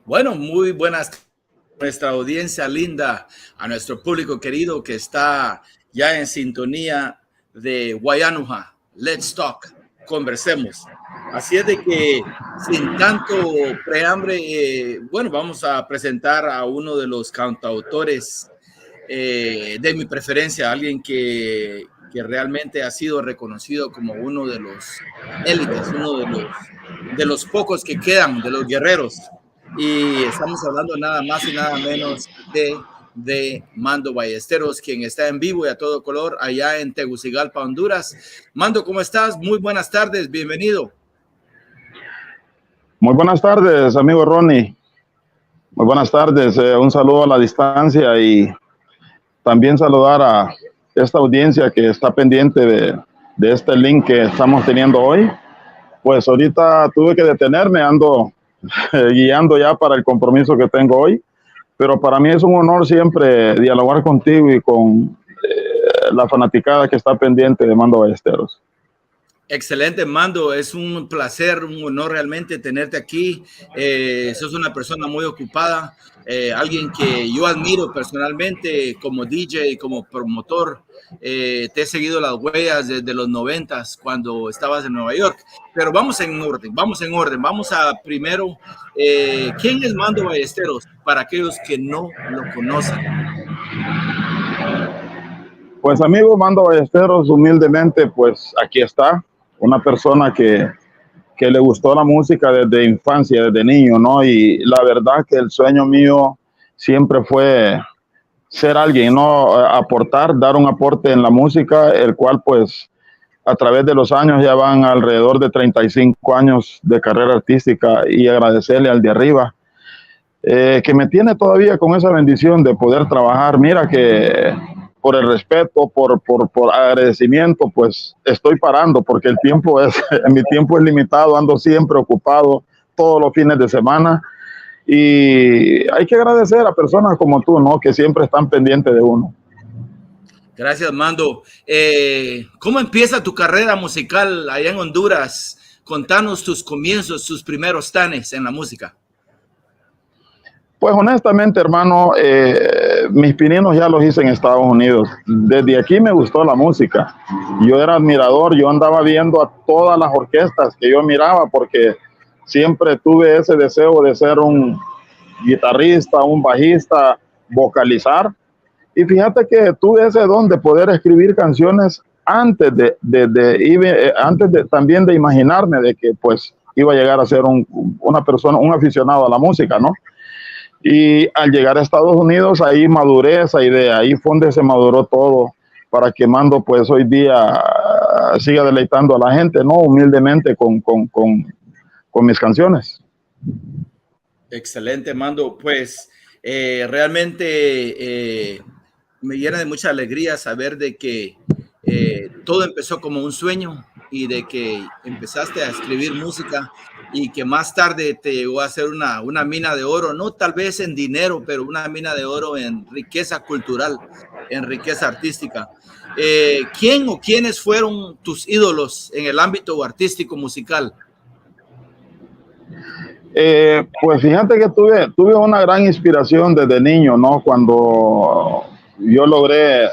Bueno, muy buenas tardes a nuestra audiencia linda, a nuestro público querido que está ya en sintonía de Guayanuja. Let's talk, conversemos. Así es de que sin tanto prehambre, bueno, vamos a presentar a uno de los cantautores de mi preferencia, alguien que realmente ha sido reconocido como uno de los élites, uno de los pocos que quedan, de los guerreros. Y estamos hablando nada más y nada menos de Mando Ballesteros, quien está en vivo y a todo color allá en Tegucigalpa, Honduras. Mando, ¿cómo estás? Muy buenas tardes, bienvenido. Muy buenas tardes, amigo Ronnie. Muy buenas tardes, un saludo a la distancia y también saludar a esta audiencia que está pendiente de este link que estamos teniendo hoy. Pues ahorita tuve que detenerme, ando guiando ya para el compromiso que tengo hoy, pero para mí es un honor siempre dialogar contigo y con la fanaticada que está pendiente de Mando Ballesteros. Excelente, Mando. Es un placer, un honor realmente tenerte aquí. Sos una persona muy ocupada, alguien que yo admiro personalmente como DJ y como promotor. Te he seguido las huellas desde los 90s cuando estabas en Nueva York. Pero vamos en orden, vamos en orden. Vamos a primero, ¿quién es Mando Ballesteros? Para aquellos que no lo conocen. Pues amigo Mando Ballesteros, humildemente, pues aquí está. Una persona que le gustó la música desde infancia, desde niño, ¿no? Y la verdad que el sueño mío siempre fue ser alguien, ¿no? Aportar, dar un aporte en la música, el cual pues a través de los años ya van alrededor de 35 años de carrera artística y agradecerle al de arriba, que me tiene todavía con esa bendición de poder trabajar. Mira que por el respeto, por agradecimiento, pues estoy parando porque el tiempo mi tiempo es limitado, ando siempre ocupado todos los fines de semana y hay que agradecer a personas como tú, ¿no? Que siempre están pendientes de uno. Gracias, Mando. ¿Cómo empieza tu carrera musical allá en Honduras? Contanos tus comienzos, tus primeros tanes en la música. Pues honestamente, hermano, mis pininos ya los hice en Estados Unidos. Desde aquí me gustó la música. Yo era admirador, yo andaba viendo a todas las orquestas que yo miraba porque siempre tuve ese deseo de ser un guitarrista, un bajista, vocalizar. Y fíjate que tuve ese don de poder escribir canciones antes también de imaginarme de que pues iba a llegar a ser una persona, un aficionado a la música, ¿no? Y al llegar a Estados Unidos, ahí maduré esa idea, ahí fue donde se maduró todo para que Mando pues hoy día siga deleitando a la gente, ¿no? Humildemente con mis canciones. Excelente, Mando. Pues realmente me llena de mucha alegría saber de que todo empezó como un sueño y de que empezaste a escribir música y que más tarde te llegó a ser una mina de oro, no tal vez en dinero, pero una mina de oro en riqueza cultural, en riqueza artística. ¿Quién o quiénes fueron tus ídolos en el ámbito artístico musical? Pues fíjate que tuve una gran inspiración desde niño, ¿no? Cuando yo logré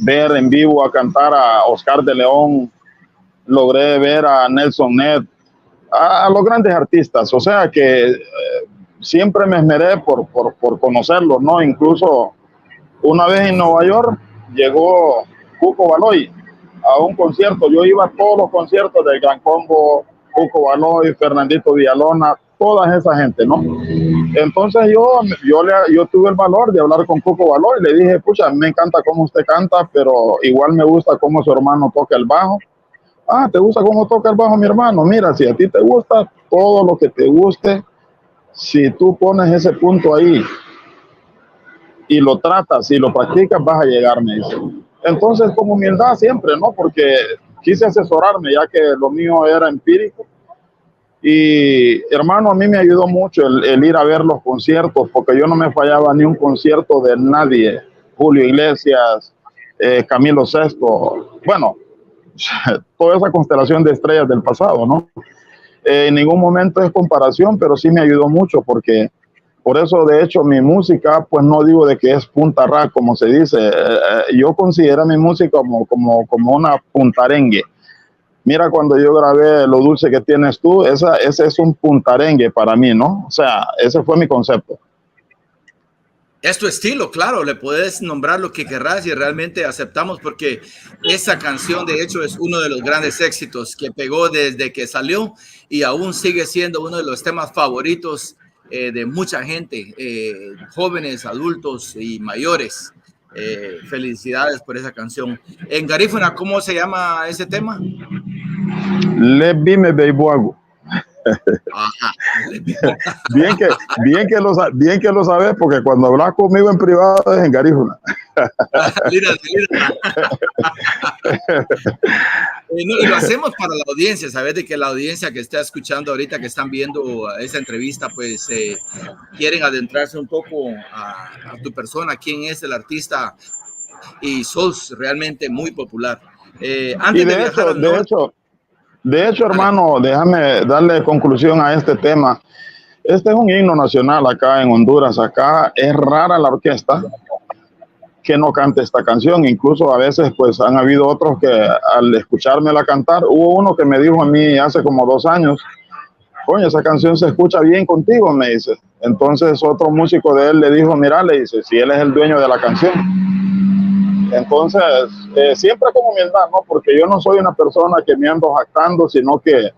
ver en vivo a cantar a Oscar de León, logré ver a Nelson Ned, a los grandes artistas, o sea que siempre me esmeré por conocerlos, ¿no? Incluso una vez en Nueva York llegó Cuco Baloy a un concierto, yo iba a todos los conciertos del Gran Combo, Cuco Baloy, Fernandito Villalona, toda esa gente, ¿no? Entonces yo tuve el valor de hablar con Cuco Baloy, le dije, pucha, me encanta cómo usted canta, pero igual me gusta cómo su hermano toca el bajo. Ah, ¿te gusta cómo toca el bajo mi hermano? Mira, si a ti te gusta todo lo que te guste, si tú pones ese punto ahí y lo tratas y lo practicas, vas a llegar, me dice. Entonces, con humildad siempre, ¿no? Porque quise asesorarme, ya que lo mío era empírico. Y, hermano, a mí me ayudó mucho el ir a ver los conciertos, porque yo no me fallaba ni un concierto de nadie. Julio Iglesias, Camilo Sesto, bueno, toda esa constelación de estrellas del pasado, ¿no? En ningún momento es comparación, pero sí me ayudó mucho porque Por eso, de hecho, mi música, pues no digo de que es punta rap, como se dice. Yo considero mi música como una puntarengue. Mira, cuando yo grabé Lo Dulce que Tienes Tú, ese es un puntarengue para mí, ¿no? O sea, ese fue mi concepto. Es tu estilo, claro, le puedes nombrar lo que querrás y realmente aceptamos porque esa canción de hecho es uno de los grandes éxitos que pegó desde que salió y aún sigue siendo uno de los temas favoritos de mucha gente, jóvenes, adultos y mayores. Felicidades por esa canción. En Garífuna, ¿cómo se llama ese tema? Le Bime Beibuago. Ajá. bien que lo sabes, porque cuando hablas conmigo en privado es en Garífuna. Y lo hacemos para la audiencia, sabes de que la audiencia que está escuchando ahorita, que están viendo esta entrevista, pues quieren adentrarse un poco a tu persona, quién es el artista, y sos realmente muy popular. Antes de viajar al norte, de hecho, hermano, déjame darle conclusión a este tema. Este es un himno nacional acá en Honduras. Acá es rara la orquesta que no cante esta canción. Incluso a veces pues han habido otros que al escuchármela cantar, hubo uno que me dijo a mí hace como 2 años, coño, esa canción se escucha bien contigo, me dice. Entonces otro músico de él le dijo, mira, le dice, si él es el dueño de la canción. Entonces, siempre con humildad, ¿no? Porque yo no soy una persona que me ando jactando, sino que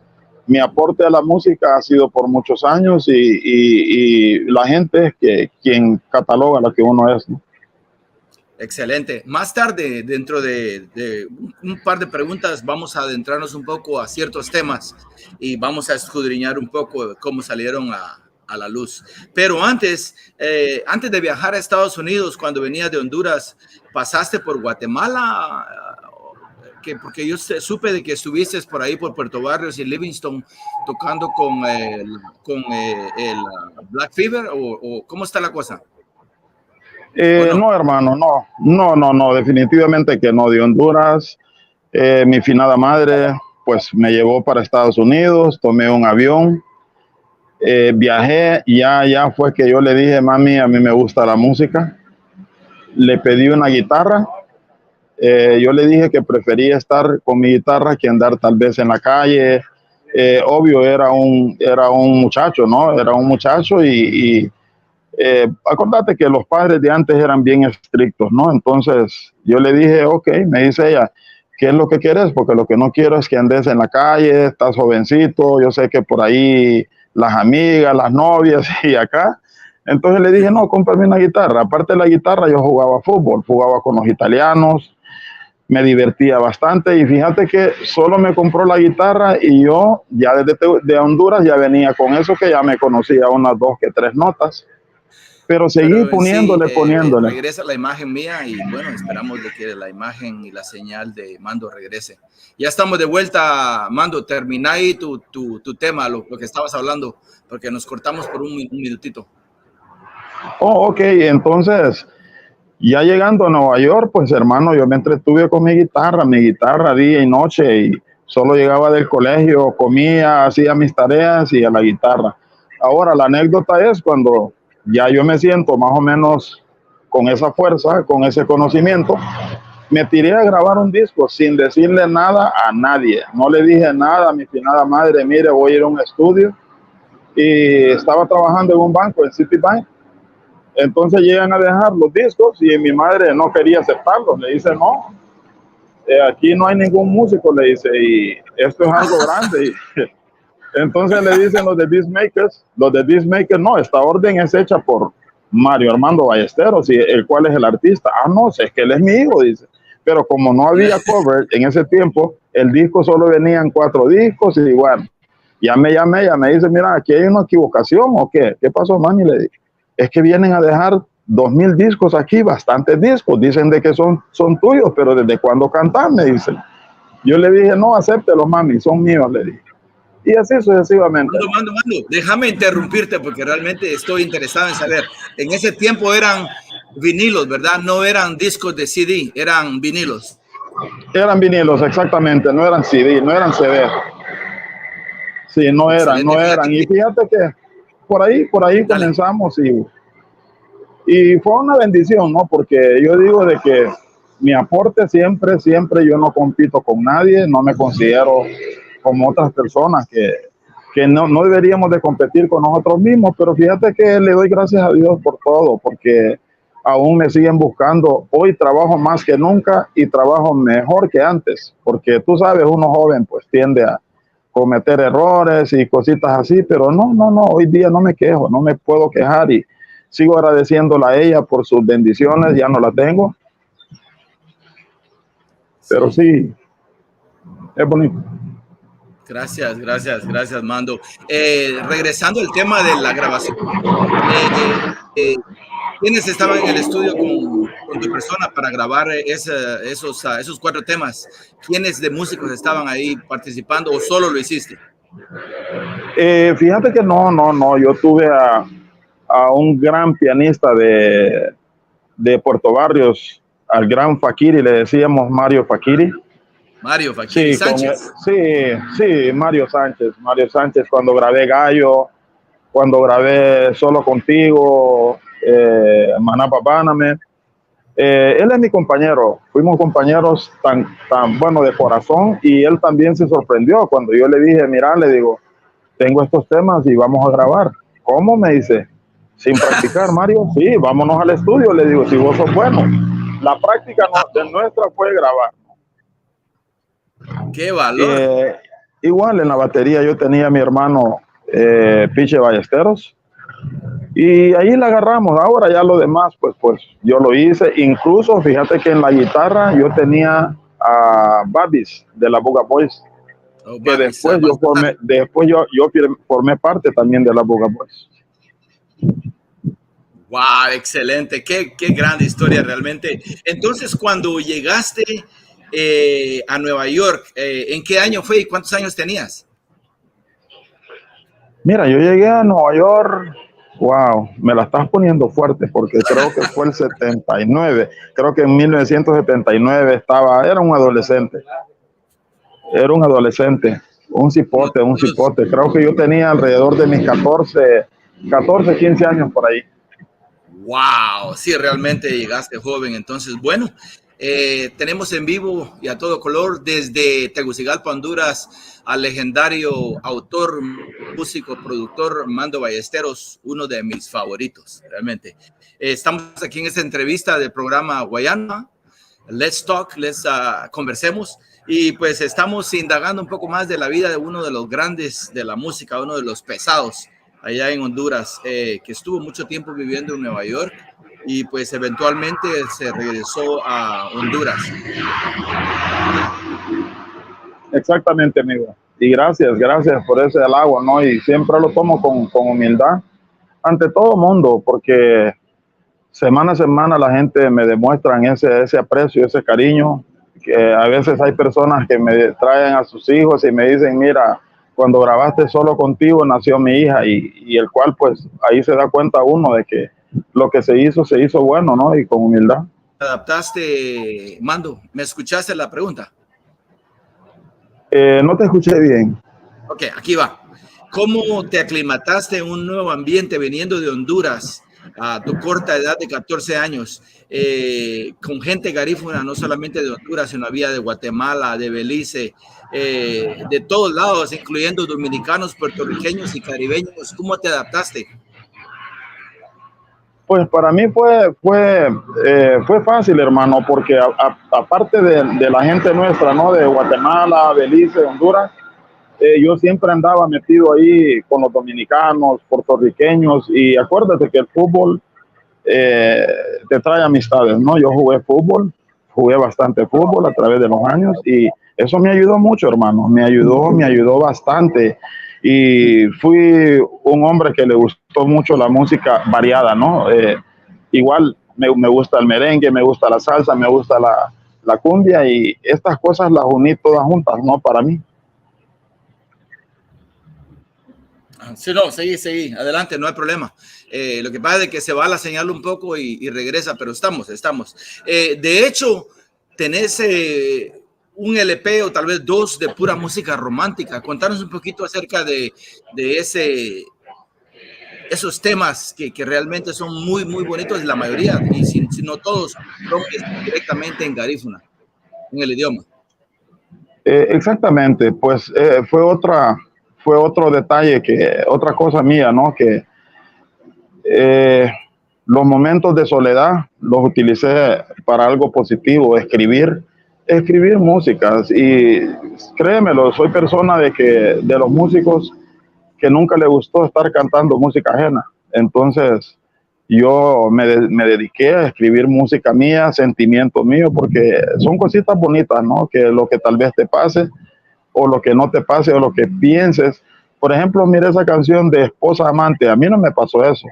mi aporte a la música ha sido por muchos años y la gente es quien cataloga lo que uno es, ¿no? Excelente. Más tarde, dentro de un par de preguntas, vamos a adentrarnos un poco a ciertos temas y vamos a escudriñar un poco cómo salieron a la luz. Pero antes de viajar a Estados Unidos, cuando venías de Honduras, ¿pasaste por Guatemala? Porque yo supe de que estuviste por ahí, por Puerto Barrios y Livingston, tocando con el Black Fever, o ¿cómo está la cosa? No, hermano, no, definitivamente que no. De Honduras, mi finada madre, pues me llevó para Estados Unidos, tomé un avión, viajé, ya fue que yo le dije, mami, a mí me gusta la música, le pedí una guitarra, yo le dije que prefería estar con mi guitarra que andar tal vez en la calle. Obvio, era un muchacho, ¿no? Era un muchacho y acordate que los padres de antes eran bien estrictos, ¿no? Entonces yo le dije, ok, me dice ella, ¿qué es lo que quieres? Porque lo que no quiero es que andes en la calle, estás jovencito, yo sé que por ahí las amigas, las novias y acá. Entonces le dije, no, cómprame una guitarra. Aparte de la guitarra, yo jugaba fútbol, jugaba con los italianos, me divertía bastante y fíjate que solo me compró la guitarra y yo ya desde de Honduras ya venía con eso, que ya me conocía unas 2 que 3 notas. Pero seguí poniéndole. Regresa la imagen mía y bueno, esperamos de que la imagen y la señal de Mando regrese. Ya estamos de vuelta, Mando. Termina ahí tu tema, lo que estabas hablando, porque nos cortamos por un minutito. Oh, ok, entonces ya llegando a Nueva York, pues hermano, yo me entretuve con mi guitarra día y noche, y solo llegaba del colegio, comía, hacía mis tareas y a la guitarra. Ahora la anécdota es cuando ya yo me siento más o menos con esa fuerza, con ese conocimiento, me tiré a grabar un disco sin decirle nada a nadie. No le dije nada a mi finada madre, mire, voy a ir a un estudio, y estaba trabajando en un banco, en Citibank. Entonces llegan a dejar los discos y mi madre no quería aceptarlos. Le dice, no, aquí no hay ningún músico, le dice, y esto es algo grande. Y entonces le dicen los de Beatmakers, no, esta orden es hecha por Mario Armando Ballesteros, y el cual es el artista. Ah, no, es que él es mi hijo, dice. Pero como no había cover en ese tiempo, el disco solo venían 4 discos y bueno, ya me dice, mira, aquí hay una equivocación, ¿o qué? ¿Qué pasó, mami? Le dije, es que vienen a dejar 2000 discos aquí, bastantes discos, dicen de que son tuyos, pero ¿desde cuándo cantan? Me dicen. Yo le dije, no, acéptelos, mami, son míos, le dije. Y así sucesivamente. Mando, déjame interrumpirte porque realmente estoy interesado en saber. En ese tiempo eran vinilos, ¿verdad? No eran discos de CD, eran vinilos. Eran vinilos, exactamente, no eran CD, no eran CD. Sí, no eran. Y fíjate que por ahí Dale. comenzamos y fue una bendición, ¿no? Porque yo digo de que mi aporte siempre, yo no compito con nadie, no me considero como otras personas que no deberíamos de competir con nosotros mismos, pero fíjate que le doy gracias a Dios por todo, porque aún me siguen buscando. Hoy trabajo más que nunca y trabajo mejor que antes, porque tú sabes, uno joven pues tiende a cometer errores y cositas así, pero no, hoy día no me quejo, no me puedo quejar y sigo agradeciéndola a ella por sus bendiciones, ya no la tengo, pero sí, es bonito. Gracias, Mando. Regresando al tema de la grabación, ¿quiénes estaban en el estudio con tu persona para grabar esos 4 temas? ¿Quiénes de músicos estaban ahí participando o solo lo hiciste? Fíjate que no, yo tuve a un gran pianista de Puerto Barrios, al gran Fakiri, le decíamos Mario Fakiri. Mario Fakiri Sánchez. Sí, Mario Sánchez, cuando grabé Gallo, cuando grabé Solo Contigo, Maná Papáname. Él es mi compañero, fuimos compañeros tan bueno de corazón y él también se sorprendió cuando yo le dije, mira, le digo, tengo estos temas y vamos a grabar. ¿Cómo? Me dice, sin practicar, Mario. Sí, vámonos al estudio, le digo, si vos sos bueno. La práctica de nuestra fue grabar. ¡Qué valor! Igual en la batería yo tenía a mi hermano Piche Ballesteros y ahí la agarramos. Ahora ya lo demás, pues yo lo hice. Incluso fíjate que en la guitarra yo tenía a Babis de la Buga Boys. Que después yo formé parte también de la Buga Boys. Wow, excelente, qué grande historia realmente. Entonces, cuando llegaste a Nueva York, ¿en qué año fue y cuántos años tenías? Mira, yo llegué a Nueva York, wow, me la estás poniendo fuerte porque creo que fue el 79, creo que en 1979 era un adolescente. Un cipote, creo que yo tenía alrededor de mis 14, 15 años por ahí. Wow, sí, realmente llegaste joven. Entonces, bueno, tenemos en vivo y a todo color desde Tegucigalpa, Honduras, al legendario autor, músico, productor Mando Ballesteros, uno de mis favoritos, realmente. Estamos aquí en esta entrevista del programa Guayana. Let's Talk, conversemos. Y pues estamos indagando un poco más de la vida de uno de los grandes de la música, uno de los pesados allá en Honduras, que estuvo mucho tiempo viviendo en Nueva York y pues eventualmente se regresó a Honduras. Exactamente, amigo. Y gracias por ese halago, ¿no? Y siempre lo tomo con humildad ante todo mundo, porque semana a semana la gente me demuestran ese aprecio, ese cariño. Que a veces hay personas que me traen a sus hijos y me dicen, mira, cuando grabaste Solo Contigo nació mi hija, y el cual pues ahí se da cuenta uno de que lo que se hizo bueno, ¿no? Y con humildad. ¿Adaptaste, Mando? ¿Me escuchaste la pregunta? No te escuché bien. Ok, aquí va. ¿Cómo te aclimataste en un nuevo ambiente viniendo de Honduras a tu corta edad de 14 años, con gente garífuna, no solamente de Honduras, sino había de Guatemala, de Belice, de todos lados, incluyendo dominicanos, puertorriqueños y caribeños? ¿Cómo te adaptaste? Pues para mí fue fácil, hermano, porque aparte de la gente nuestra, ¿no? De Guatemala, Belice, Honduras, yo siempre andaba metido ahí con los dominicanos, puertorriqueños, y acuérdate que el fútbol te trae amistades, ¿no? Yo jugué bastante fútbol a través de los años y eso me ayudó mucho, hermano, me ayudó bastante y fui un hombre que le gustó mucho la música variada, ¿no? Igual me gusta el merengue, me gusta la salsa, me gusta la cumbia y estas cosas las uní todas juntas, ¿no? Para mí. Sí, no, seguí, adelante, no hay problema. Lo que pasa es que se va la señal un poco y regresa, pero estamos. De hecho, tenés un LP o tal vez 2 de pura música romántica. Contanos un poquito acerca de ese esos temas que realmente son muy, muy bonitos, la mayoría, y si no todos, son directamente en garífuna, en el idioma. Exactamente, pues fue otro detalle, otra cosa mía, ¿no? Que los momentos de soledad los utilicé para algo positivo, escribir músicas. Y créemelo, soy persona de los músicos que nunca le gustó estar cantando música ajena. Entonces yo me dediqué a escribir música mía, sentimientos míos, porque son cositas bonitas, ¿no? Que lo que tal vez te pase, o lo que no te pase, o lo que pienses. Por ejemplo, mira esa canción de Esposa Amante. A mí no me pasó eso,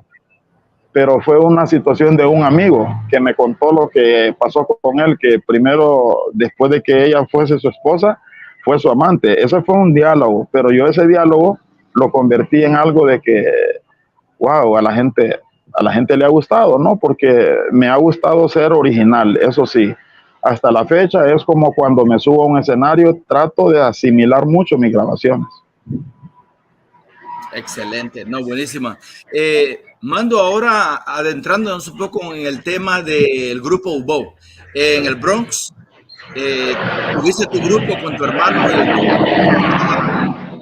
pero fue una situación de un amigo que me contó lo que pasó con él, que primero, después de que ella fuese su esposa, fue su amante. Ese fue un diálogo, pero yo ese diálogo lo convertí en algo de que, wow, a la gente le ha gustado, ¿no? Porque me ha gustado ser original, eso sí. Hasta la fecha es como cuando me subo a un escenario, trato de asimilar mucho mis grabaciones. Excelente, no, buenísima. Mando, ahora adentrándonos un poco en el tema del grupo UBO. En el Bronx, tuviste tu grupo con tu hermano,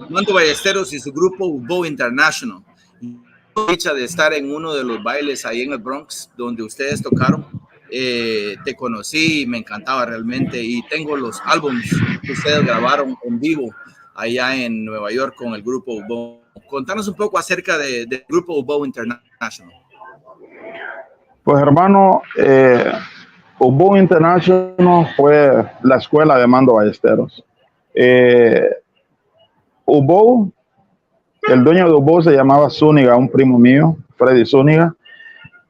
Mando Ballesteros, y su grupo UBO International. Dicha de estar en uno de los bailes ahí en el Bronx, donde ustedes tocaron. Te conocí y me encantaba realmente, y tengo los álbumes que ustedes grabaron en vivo allá en Nueva York con el grupo UBO. Contanos un poco acerca del grupo UBO International. Pues hermano, UBO International fue la escuela de Mando Ballesteros. UBO, el dueño de UBO se llamaba Zúñiga, un primo mío, Freddy Zúñiga.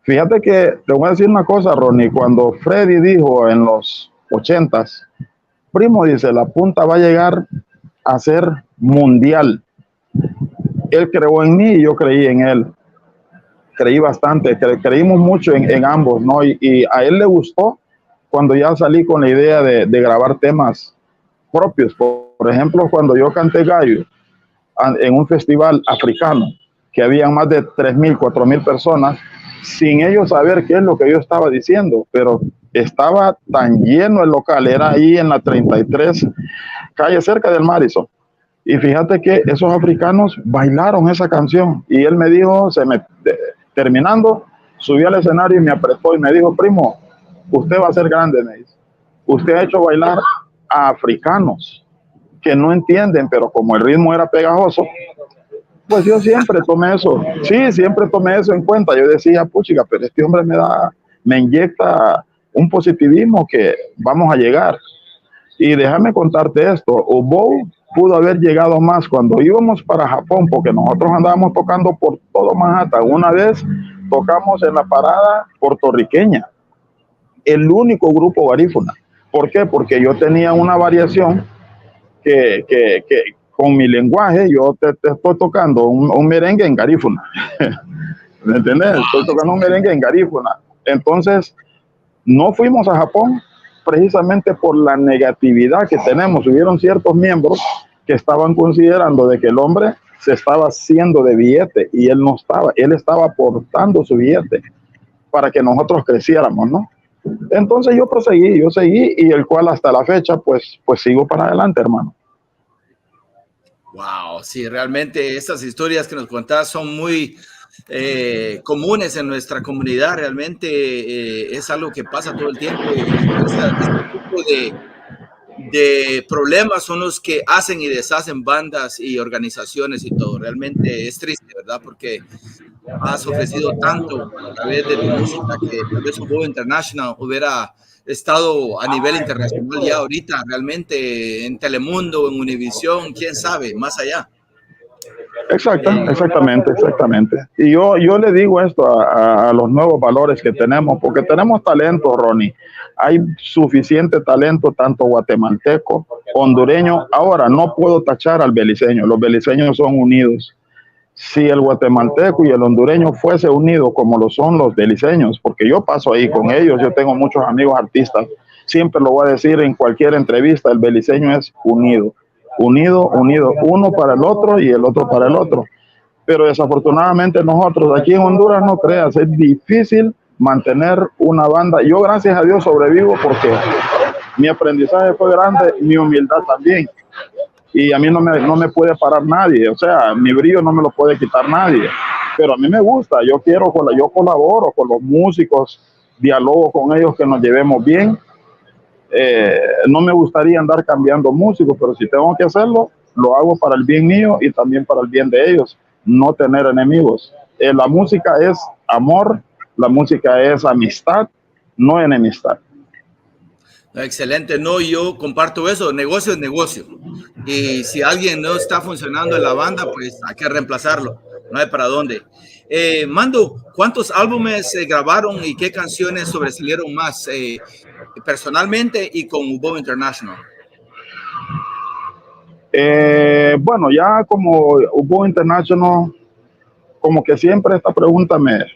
Fíjate que te voy a decir una cosa, Ronnie, cuando Freddy dijo en los 80s, primo, dice, la punta va a llegar a ser mundial. Él creó en mí y yo creí en él. Creí bastante, creímos mucho en ambos, ¿no? Y a él le gustó cuando ya salí con la idea de grabar temas propios. Por ejemplo, cuando yo canté Gallo en un festival africano, que habían más de 3,000, 4,000 personas, sin ellos saber qué es lo que yo estaba diciendo, pero estaba tan lleno el local, era ahí en la 33 calle, cerca del Madison. Y fíjate que esos africanos bailaron esa canción, y él me dijo, terminando, subió al escenario y me apretó y me dijo, primo, usted va a ser grande, me dice. Usted ha hecho bailar a africanos que no entienden, pero como el ritmo era pegajoso, pues yo siempre tomé eso, sí, siempre tomé eso en cuenta. Yo decía, puchica, pero este hombre me inyecta un positivismo que vamos a llegar. Y déjame contarte esto, UBO pudo haber llegado más cuando íbamos para Japón, porque nosotros andábamos tocando por todo Manhattan. Una vez tocamos en la parada puertorriqueña, el único grupo garífuna. ¿Por qué? Porque yo tenía una variación que con mi lenguaje, yo te estoy tocando un merengue en garífuna. ¿Me entiendes? Estoy tocando un merengue en garífuna. Entonces, no fuimos a Japón precisamente por la negatividad que tenemos. Hubieron ciertos miembros que estaban considerando de que el hombre se estaba haciendo de billete, y él no estaba. Él estaba aportando su billete para que nosotros creciéramos, ¿no? Entonces yo seguí, y el cual hasta la fecha, pues sigo para adelante, hermano. Wow, sí, realmente estas historias que nos contás son muy comunes en nuestra comunidad. Realmente es algo que pasa todo el tiempo, y este tipo de problemas son los que hacen y deshacen bandas y organizaciones y todo. Realmente es triste, ¿verdad? Porque has ofrecido tanto a través de tu música, que tal vez UBO International hubiera estado a nivel internacional ya ahorita, realmente en Telemundo, en Univisión, quién sabe, más allá. Exactamente. Y yo le digo esto a los nuevos valores que tenemos, porque tenemos talento, Ronnie. Hay suficiente talento, tanto guatemalteco, hondureño. Ahora, no puedo tachar al beliceño. Los beliceños son unidos. Si el guatemalteco y el hondureño fuese unido como lo son los beliceños, porque yo paso ahí con ellos, yo tengo muchos amigos artistas, siempre lo voy a decir en cualquier entrevista, el beliceño es unido, uno para el otro y el otro para el otro. pero desafortunadamente nosotros aquí en Honduras, no creas, es difícil mantener una banda. Yo gracias a Dios sobrevivo porque mi aprendizaje fue grande, mi humildad también. Y a mí no me puede parar nadie, o sea, mi brillo no me lo puede quitar nadie. Pero a mí me gusta, yo colaboro con los músicos, dialogo con ellos, que nos llevemos bien. No me gustaría andar cambiando músicos, pero si tengo que hacerlo, lo hago para el bien mío y también para el bien de ellos, no tener enemigos. La música es amor, la música es amistad, no enemistad. Excelente, no, yo comparto eso, negocio es negocio. Y si alguien no está funcionando en la banda, pues hay que reemplazarlo, no hay para dónde. Mando, ¿cuántos álbumes grabaron y qué canciones sobresalieron más personalmente y con UBO International? Bueno, ya como UBO International, como que siempre esta pregunta me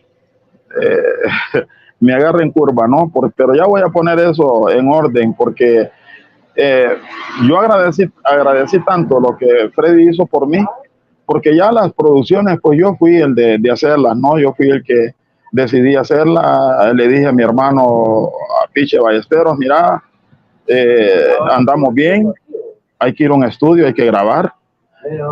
agarra en curva, ¿no? Pero ya voy a poner eso en orden, porque yo agradecí tanto lo que Freddy hizo por mí, porque ya las producciones, pues yo fui el de hacerlas, ¿no? Yo fui el que decidí hacerla. Le dije a mi hermano, a Piche Ballesteros, mira, andamos bien, hay que ir a un estudio, hay que grabar,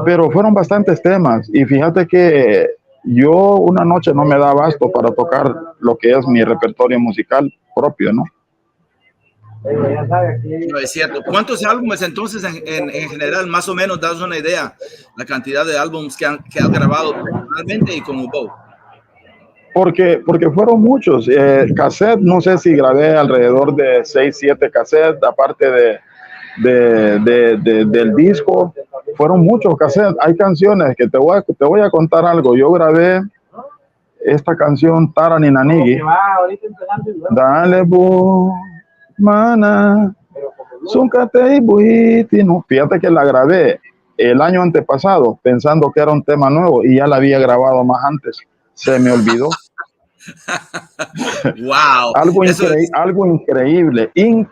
pero fueron bastantes temas, y fíjate que yo una noche no me da abasto para tocar lo que es mi repertorio musical propio, ¿no? No, es cierto. ¿Cuántos álbumes entonces en general, más o menos, das una idea, la cantidad de álbumes que has grabado personalmente y con UBO? Porque fueron muchos. Cassette, no sé si grabé alrededor de 6, 7 cassettes, aparte del disco. Fueron muchos cassettes. Hay canciones que te voy a contar algo. Yo grabé esta canción, Taraninanigi. Dale, mana, fíjate que la grabé el año antepasado pensando que era un tema nuevo y ya la había grabado más antes. Se me olvidó. Wow. Algo increíble. Y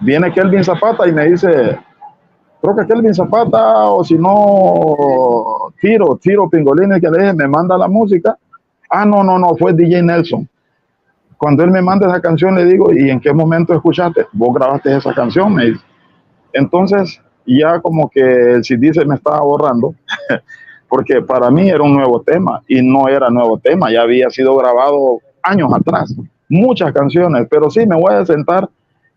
viene Kelvin Zapata y me dice, creo que Kelvin Zapata, o si no, Tiro Pingolini, que le dije, me manda la música. No, fue DJ Nelson. Cuando él me manda esa canción, le digo, ¿y en qué momento escuchaste? Vos grabaste esa canción, me dice. Entonces, ya como que el CD se me estaba borrando, porque para mí era un nuevo tema, y no era nuevo tema, ya había sido grabado años atrás, muchas canciones, pero sí, me voy a sentar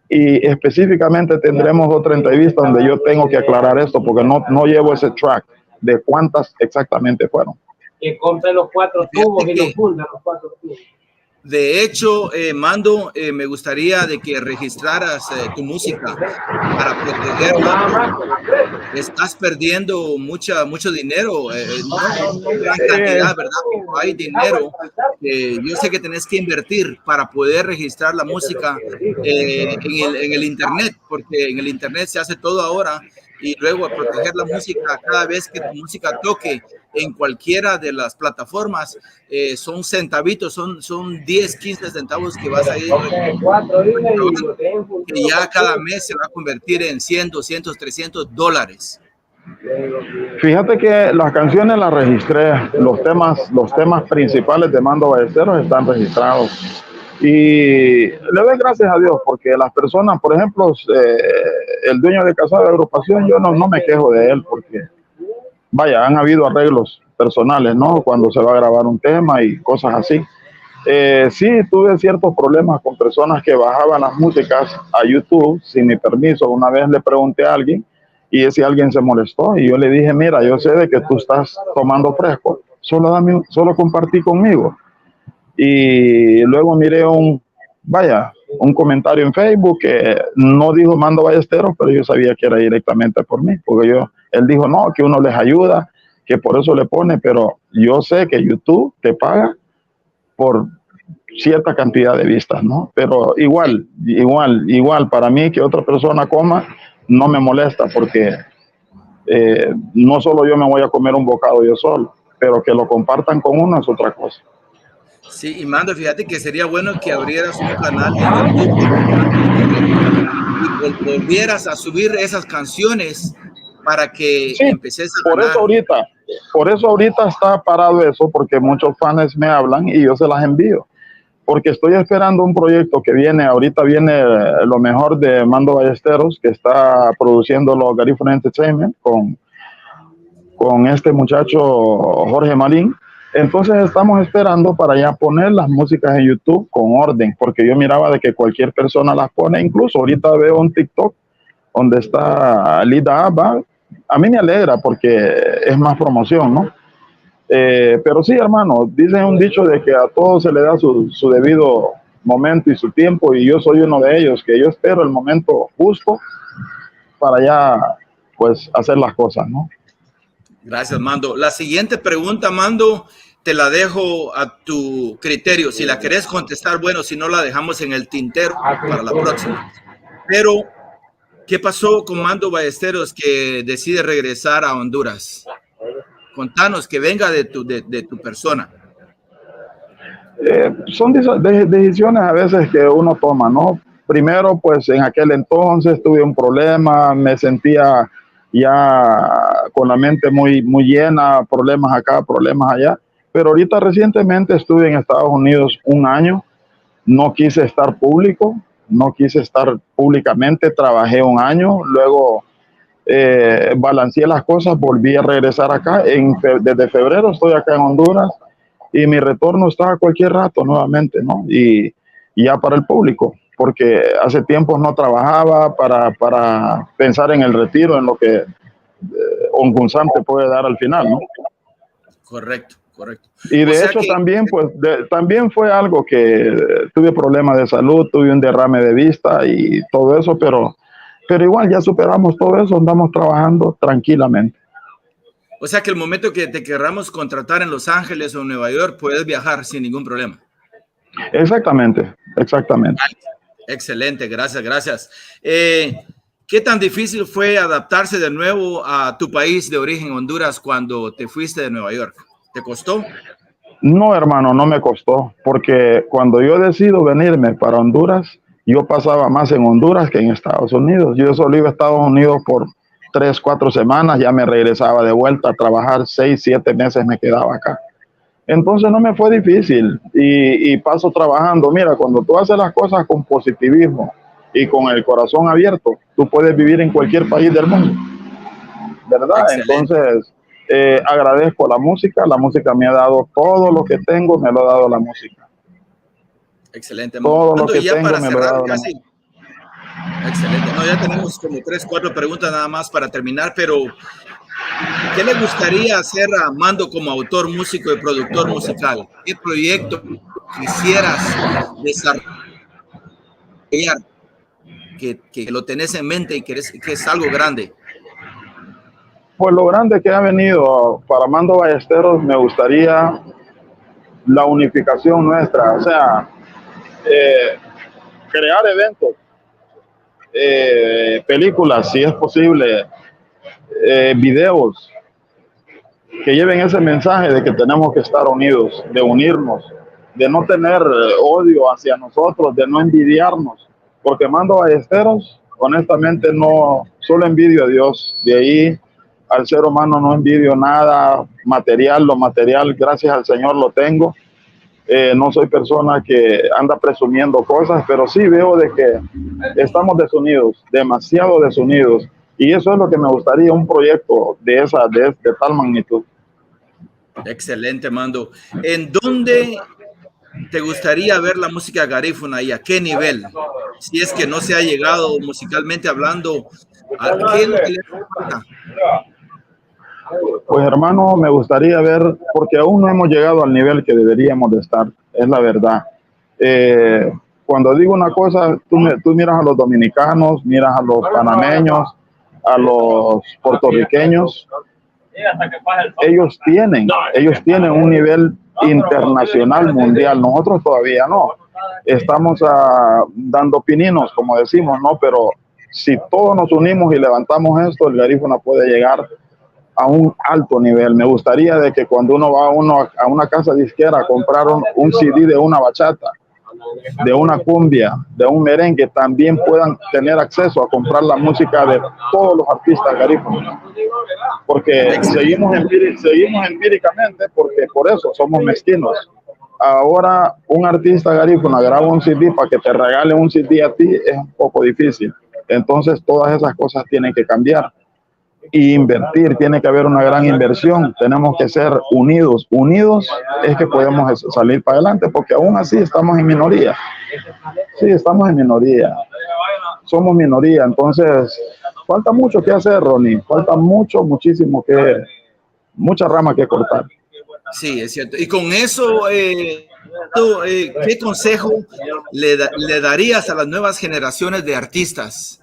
y específicamente tendremos otra entrevista donde yo tengo que aclarar esto, porque no llevo ese track de cuántas exactamente fueron. Que compre los 4 tubos y los funda los 4 tubos. De hecho, Mando, me gustaría de que registraras tu música para protegerla. Estás perdiendo mucho dinero, no gran cantidad, ¿verdad? Pero hay dinero que yo sé que tenés que invertir para poder registrar la música en el Internet, porque en el Internet se hace todo ahora, y luego proteger la música cada vez que tu música toque en cualquiera de las plataformas, son centavitos, son 10, 15 centavos que vas a ir, que ya cada mes se va a convertir en 100, 200, 300 dólares. Fíjate que las canciones las registré, los temas principales de Mando Ballesteros están registrados. Y le doy gracias a Dios porque las personas, por ejemplo, el dueño de Casa de Agrupación, yo no me quejo de él porque, vaya, han habido arreglos personales, ¿no? Cuando se va a grabar un tema y cosas así. Sí, tuve ciertos problemas con personas que bajaban las músicas a YouTube sin mi permiso. Una vez le pregunté a alguien y ese alguien se molestó y yo le dije, mira, yo sé de que tú estás tomando fresco, solo compartí conmigo. Y luego miré un comentario en Facebook que no dijo Mando Ballesteros, pero yo sabía que era directamente por mí, porque él dijo, no, que uno les ayuda, que por eso le pone, pero yo sé que YouTube te paga por cierta cantidad de vistas, ¿no? Pero igual, para mí que otra persona coma, no me molesta, porque no solo yo me voy a comer un bocado yo solo, pero que lo compartan con uno es otra cosa. Sí, y Mando, fíjate que sería bueno que abrieras un canal de YouTube y volvieras a subir esas canciones para que Sí, empeces a por ganar. por eso ahorita está parado eso, porque muchos fans me hablan y yo se las envío. Porque estoy esperando un proyecto que viene, ahorita viene lo mejor de Mando Ballesteros, que está produciendo los Garifuna Entertainment con este muchacho Jorge Marín. Entonces estamos esperando para ya poner las músicas en YouTube con orden, porque yo miraba de que cualquier persona las pone, incluso ahorita veo un TikTok donde está Lida Abba. A mí me alegra porque es más promoción, ¿no? Pero sí, hermano, dicen un dicho de que a todos se le da su debido momento y su tiempo, y yo soy uno de ellos, que yo espero el momento justo para ya, pues, hacer las cosas, ¿no? Gracias, Mando. La siguiente pregunta, Mando, te la dejo a tu criterio. Si la querés contestar, bueno, si no, la dejamos en el tintero para la próxima. Pero, ¿qué pasó con Mando Ballesteros que decide regresar a Honduras? Contanos, que venga de tu persona. Son decisiones a veces que uno toma, ¿no? Primero, pues en aquel entonces tuve un problema, me sentía ya con la mente muy llena, problemas acá, problemas allá. Pero ahorita recientemente estuve en Estados Unidos un año, no quise estar público, no quise estar públicamente, trabajé un año, luego balanceé las cosas, volví a regresar acá, desde febrero estoy acá en Honduras y mi retorno está a cualquier rato nuevamente, ¿no? Y ya para el público, porque hace tiempo no trabajaba para pensar en el retiro, en lo que Ongunzam te puede dar al final, ¿no? Correcto, correcto. Y de hecho también, pues, también fue algo que tuve problemas de salud, tuve un derrame de vista y todo eso, pero igual ya superamos todo eso, andamos trabajando tranquilamente. O sea que el momento que te querramos contratar en Los Ángeles o en Nueva York, puedes viajar sin ningún problema. Exactamente, exactamente. Excelente, gracias, gracias. ¿Qué tan difícil fue adaptarse de nuevo a tu país de origen, Honduras, cuando te fuiste de Nueva York? ¿Te costó? No, hermano, no me costó, porque cuando yo decido venirme para Honduras, yo pasaba más en Honduras que en Estados Unidos. Yo solo iba a Estados Unidos por 3, 4 semanas, ya me regresaba de vuelta a trabajar, 6, 7 meses me quedaba acá. Entonces no me fue difícil y paso trabajando. Mira, cuando tú haces las cosas con positivismo y con el corazón abierto, tú puedes vivir en cualquier país del mundo, ¿verdad? Excelente. Entonces, agradezco la música me ha dado todo lo que tengo, me lo ha dado la música. Excelente. Todo lo que ya tengo para me cerrar, lo ha dado casi. Excelente. No, ya tenemos como 3, 4 preguntas nada más para terminar, pero ¿qué le gustaría hacer a Mando como autor, músico y productor musical? ¿Qué proyecto quisieras desarrollar que lo tenés en mente y que es algo grande? Pues lo grande que ha venido para Mando Ballesteros, me gustaría la unificación nuestra, o sea, crear eventos, películas, si es posible, videos que lleven ese mensaje de que tenemos que estar unidos, de unirnos, de no tener odio hacia nosotros, de no envidiarnos, porque Mando Ballesteros, honestamente, no solo envidio a Dios, de ahí al ser humano no envidio nada material, lo material, gracias al Señor lo tengo. No soy persona que anda presumiendo cosas, pero sí veo de que estamos desunidos, demasiado desunidos, y eso es lo que me gustaría, un proyecto de tal magnitud. Excelente, Mando. ¿En dónde te gustaría ver la música garífuna y a qué nivel? Si es que no se ha llegado musicalmente hablando, ¿qué es lo que le falta? Pues hermano, me gustaría ver, porque aún no hemos llegado al nivel que deberíamos de estar, es la verdad. Cuando digo una cosa, tú miras a los dominicanos, miras a los panameños, a los puertorriqueños, ellos tienen un nivel internacional, mundial, nosotros todavía no. Estamos dando pininos, como decimos, ¿no? Pero si todos nos unimos y levantamos esto, el Garífuna puede llegar a un alto nivel. Me gustaría de que cuando uno va a una casa disquera a comprar un CD de una bachata, de una cumbia, de un merengue, también puedan tener acceso a comprar la música de todos los artistas garífunos. Porque seguimos empíricamente, porque por eso somos mezquinos. Ahora un artista garífuna graba un CD para que te regale un CD a ti es un poco difícil. Entonces todas esas cosas tienen que cambiar y invertir, tiene que haber una gran inversión, tenemos que ser unidos es que podemos salir para adelante, porque aún así estamos en minoría. Sí, estamos en minoría, somos minoría, entonces falta mucho que hacer, Ronnie, falta muchísimo mucha rama que cortar. Sí, es cierto. Y con eso, ¿qué consejo le darías a las nuevas generaciones de artistas?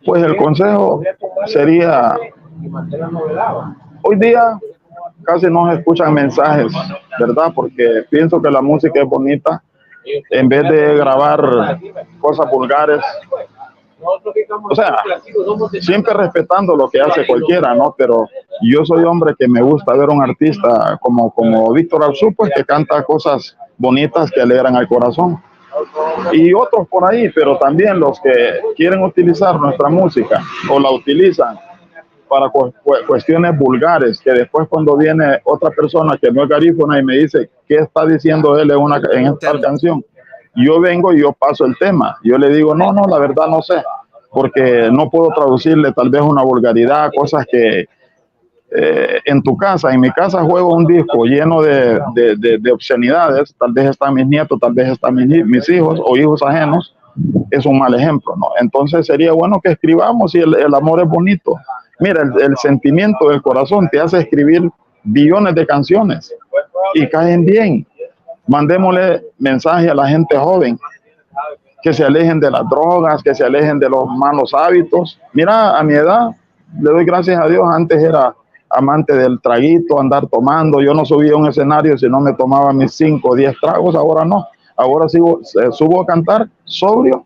Pues el consejo sería, hoy día casi no se escuchan mensajes, ¿verdad? Porque pienso que la música es bonita, en vez de grabar cosas vulgares. O sea, siempre respetando lo que hace cualquiera, ¿no? Pero yo soy hombre que me gusta ver un artista como Víctor Arzú, pues que canta cosas bonitas que alegran al corazón. Y otros por ahí, pero también los que quieren utilizar nuestra música o la utilizan para cuestiones vulgares, que después cuando viene otra persona que no es garífuna y me dice qué está diciendo él en esta canción, yo vengo y yo paso el tema, yo le digo no, la verdad no sé, porque no puedo traducirle tal vez una vulgaridad, cosas que en tu casa, en mi casa juego un disco lleno de obscenidades, tal vez están mis nietos, tal vez están mis hijos o hijos ajenos, es un mal ejemplo, ¿no? Entonces sería bueno que escribamos y el amor es bonito. Mira, el sentimiento del corazón te hace escribir billones de canciones y caen bien. Mandémosle mensaje a la gente joven, que se alejen de las drogas, que se alejen de los malos hábitos. Mira, a mi edad, le doy gracias a Dios, antes era amante del traguito, andar tomando, yo no subía a un escenario si no me tomaba mis 5 o 10 tragos, ahora no, ahora subo a cantar sobrio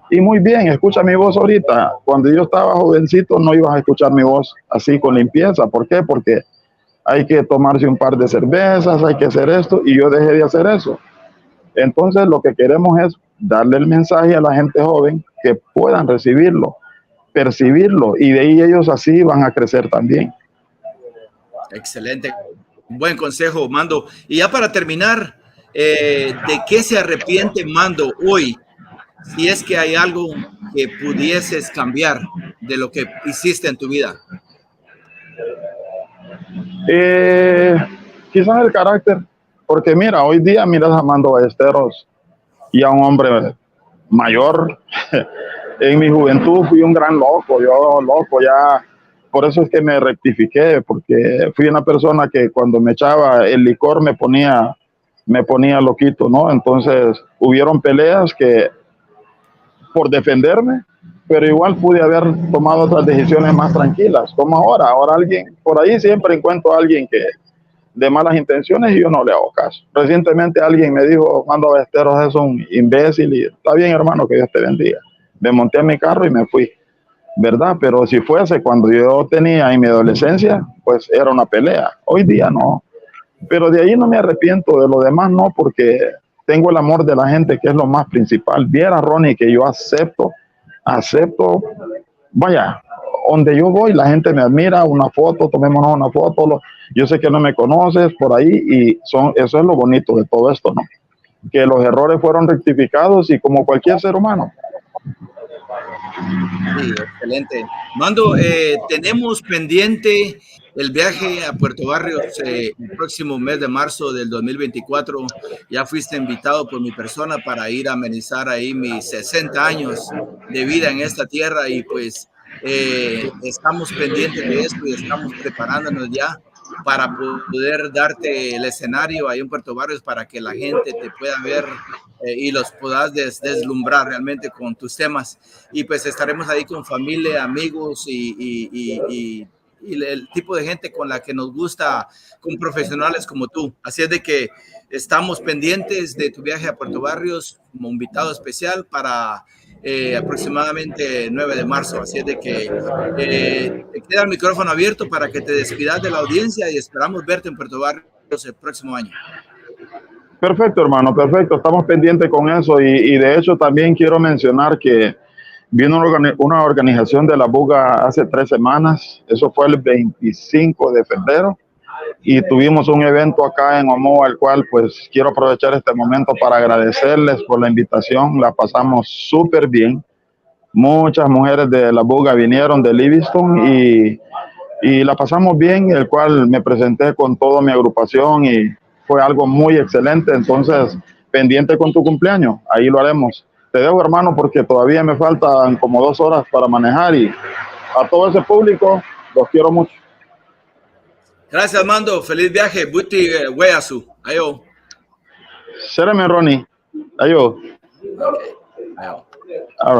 y muy bien, escucha mi voz ahorita, cuando yo estaba jovencito no ibas a escuchar mi voz así con limpieza, ¿por qué? Porque hay que tomarse un par de cervezas, hay que hacer esto y yo dejé de hacer eso. Entonces lo que queremos es darle el mensaje a la gente joven que puedan recibirlo, percibirlo y de ahí ellos así van a crecer también. Excelente, buen consejo, Mando. Y ya para terminar, ¿de qué se arrepiente Mando hoy? Si es que hay algo que pudieses cambiar de lo que hiciste en tu vida. Quizás el carácter, porque mira, hoy día miras a Mando Ballesteros y a un hombre mayor. En mi juventud fui un gran loco, yo loco ya. Por eso es que me rectifiqué, porque fui una persona que cuando me echaba el licor me ponía loquito, ¿no? Entonces hubieron peleas que por defenderme, pero igual pude haber tomado otras decisiones más tranquilas, como ahora. Ahora alguien, por ahí siempre encuentro a alguien que de malas intenciones y yo no le hago caso. Recientemente alguien me dijo, Mando Ballesteros es un imbécil y está bien, hermano, que Dios te bendiga. Me monté a mi carro y me fui. ¿Verdad? Pero si fuese cuando yo tenía en mi adolescencia, pues era una pelea. Hoy día no. Pero de ahí no me arrepiento, de lo demás no, porque tengo el amor de la gente, que es lo más principal. Viera, Ronnie, que yo acepto, vaya, donde yo voy, la gente me admira, una foto, tomémonos una foto, yo sé que no me conoces por ahí y eso es lo bonito de todo esto, ¿no? Que los errores fueron rectificados y como cualquier ser humano. Sí, excelente. Mando, tenemos pendiente el viaje a Puerto Barrios el próximo mes de marzo del 2024. Ya fuiste invitado por mi persona para ir a amenizar ahí mis 60 años de vida en esta tierra y pues estamos pendientes de esto y estamos preparándonos ya para poder darte el escenario ahí en Puerto Barrios para que la gente te pueda ver y los puedas deslumbrar realmente con tus temas. Y pues estaremos ahí con familia, amigos y el tipo de gente con la que nos gusta, con profesionales como tú. Así es de que estamos pendientes de tu viaje a Puerto Barrios como invitado especial para aproximadamente 9 de marzo. Así es de que te queda el micrófono abierto para que te despidas de la audiencia y esperamos verte en Puerto Barrios el próximo año. Perfecto, hermano, perfecto. Estamos pendientes con eso y de hecho también quiero mencionar que vino una organización de la Buga hace 3 semanas. Eso fue el 25 de febrero y tuvimos un evento acá en Omoa, el cual pues quiero aprovechar este momento para agradecerles por la invitación. La pasamos súper bien. Muchas mujeres de la Buga vinieron de Livingston y la pasamos bien, el cual me presenté con toda mi agrupación y fue algo muy excelente. Entonces, pendiente con tu cumpleaños, ahí lo haremos. Te dejo, hermano, porque todavía me faltan como 2 horas para manejar y a todo ese público los quiero mucho. Gracias, Armando. Feliz viaje. Buti Weasu. Ayo. Séreme, Ronnie. Ayo. Okay. Ayo. All right.